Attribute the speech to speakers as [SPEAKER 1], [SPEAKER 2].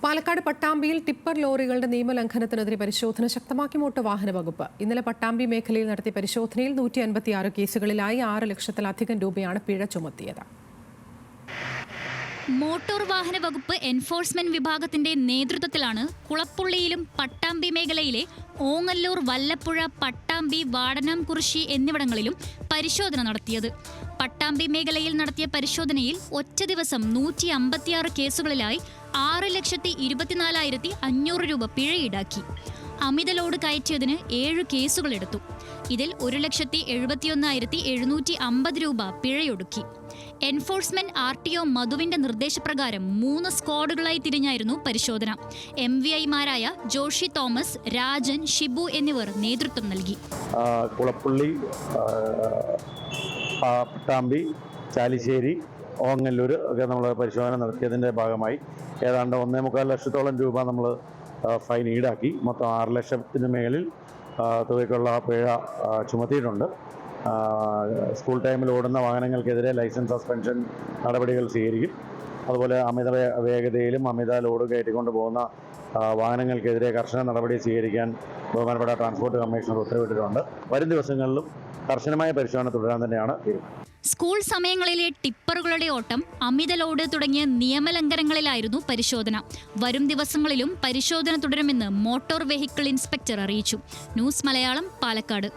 [SPEAKER 1] Palakkad പട്ടാമ്പിയിൽ tipper ലോറികളുടെ നിയമലംഘനത്തിനെതിരെ പരിശോധന ശക്തമാക്കി motor വാഹന വകുപ്പ്. ഇന്നലെ പട്ടാമ്പി മേഖലയിൽ നടത്തിയ പരിശോധനയിൽ 156 കേസുകളിലായി 6 ലക്ഷത്തിലധികം രൂപയാണ് പിഴ ചുമത്തിയത്.
[SPEAKER 2] മോട്ടോർ വാഹന വകുപ്പ് എൻഫോഴ്സ്മെന്റ് വിഭാഗത്തിന്റെ നേതൃത്വത്തിലാണ് കുളപ്പുള്ളിയിലും പട്ടാമ്പി മേഖലയിലെ ഓങ്ങല്ലൂർ, വല്ലപ്പുഴ, പട്ടാമ്പി, വാടനാംകുറിശി എന്നിവിടങ്ങളിലും പരിശോധന നടത്തിയത്. പട്ടാമ്പി മേഖലയിൽ നടത്തിയ പരിശോധനയിൽ ഒറ്റ ദിവസം 156 കേസുകളിലായി 6,24,500 രൂപ പിഴ ഈടാക്കി. അമിത ലോഡ് കയറ്റിയതിന് 7 കേസുകളെടുത്തു. ഇതിൽ 1,71,750 രൂപ പിഴയൊടുക്കി. എൻഫോഴ്സ്മെന്റ് RTO മധുവിന്റെ നിർദ്ദേശപ്രകാരം 3 സ്ക്വാഡുകളായി തിരിഞ്ഞായിരുന്നു പരിശോധന. MVIമാരായ ജോഷി തോമസ്, രാജൻ, ഷിബു എന്നിവർ നേതൃത്വം നൽകി.
[SPEAKER 3] കുളപ്പുള്ളി, പട്ടാമ്പി, ചാലിശ്ശേരി, ഓങ്ങല്ലൂർ ഒക്കെ നമ്മൾ പരിശോധന നടത്തിയതിൻ്റെ ഭാഗമായി ഏതാണ്ട് 1.25 ലക്ഷത്തോളം രൂപ നമ്മൾ ഫൈൻ ഈടാക്കി. മൊത്തം 6 ലക്ഷത്തിന് മേളിൽ തുകയ്ക്കുള്ള പിഴ ചുമത്തിയിട്ടുണ്ട്. സ്കൂൾ ടൈമിൽ ഓടുന്ന വാഹനങ്ങൾക്കെതിരെ ലൈസൻസ് സസ്പെൻഷൻ നടപടികൾ സ്വീകരിക്കും. അതുപോലെ അമിത വേഗതയിലും അമിത ലോഡ് കയറ്റിക്കൊണ്ട് പോകുന്ന വാഹനങ്ങൾക്കെതിരെ കർശന നടപടി സ്വീകരിക്കാൻ ബഹുമാനപ്പെട്ട ട്രാൻസ്പോർട്ട് കമ്മീഷണർ ഉത്തരവിട്ടിട്ടുണ്ട്. വരും ദിവസങ്ങളിലും കർശനമായ പരിശോധന തുടരാൻ തന്നെയാണ് തീരുമാനം.
[SPEAKER 2] സ്കൂൾ സമയങ്ങളിലെ ടിപ്പറുകളുടെ ഓട്ടം, അമിത ലോഡ് തുടങ്ങിയ നിയമലംഘനങ്ങളിലായിരുന്നു പരിശോധന. വരും ദിവസങ്ങളിലും പരിശോധന തുടരുമെന്ന് മോട്ടോർ വെഹിക്കിൾ ഇൻസ്പെക്ടർ അറിയിച്ചു. ന്യൂസ് മലയാളം, പാലക്കാട്.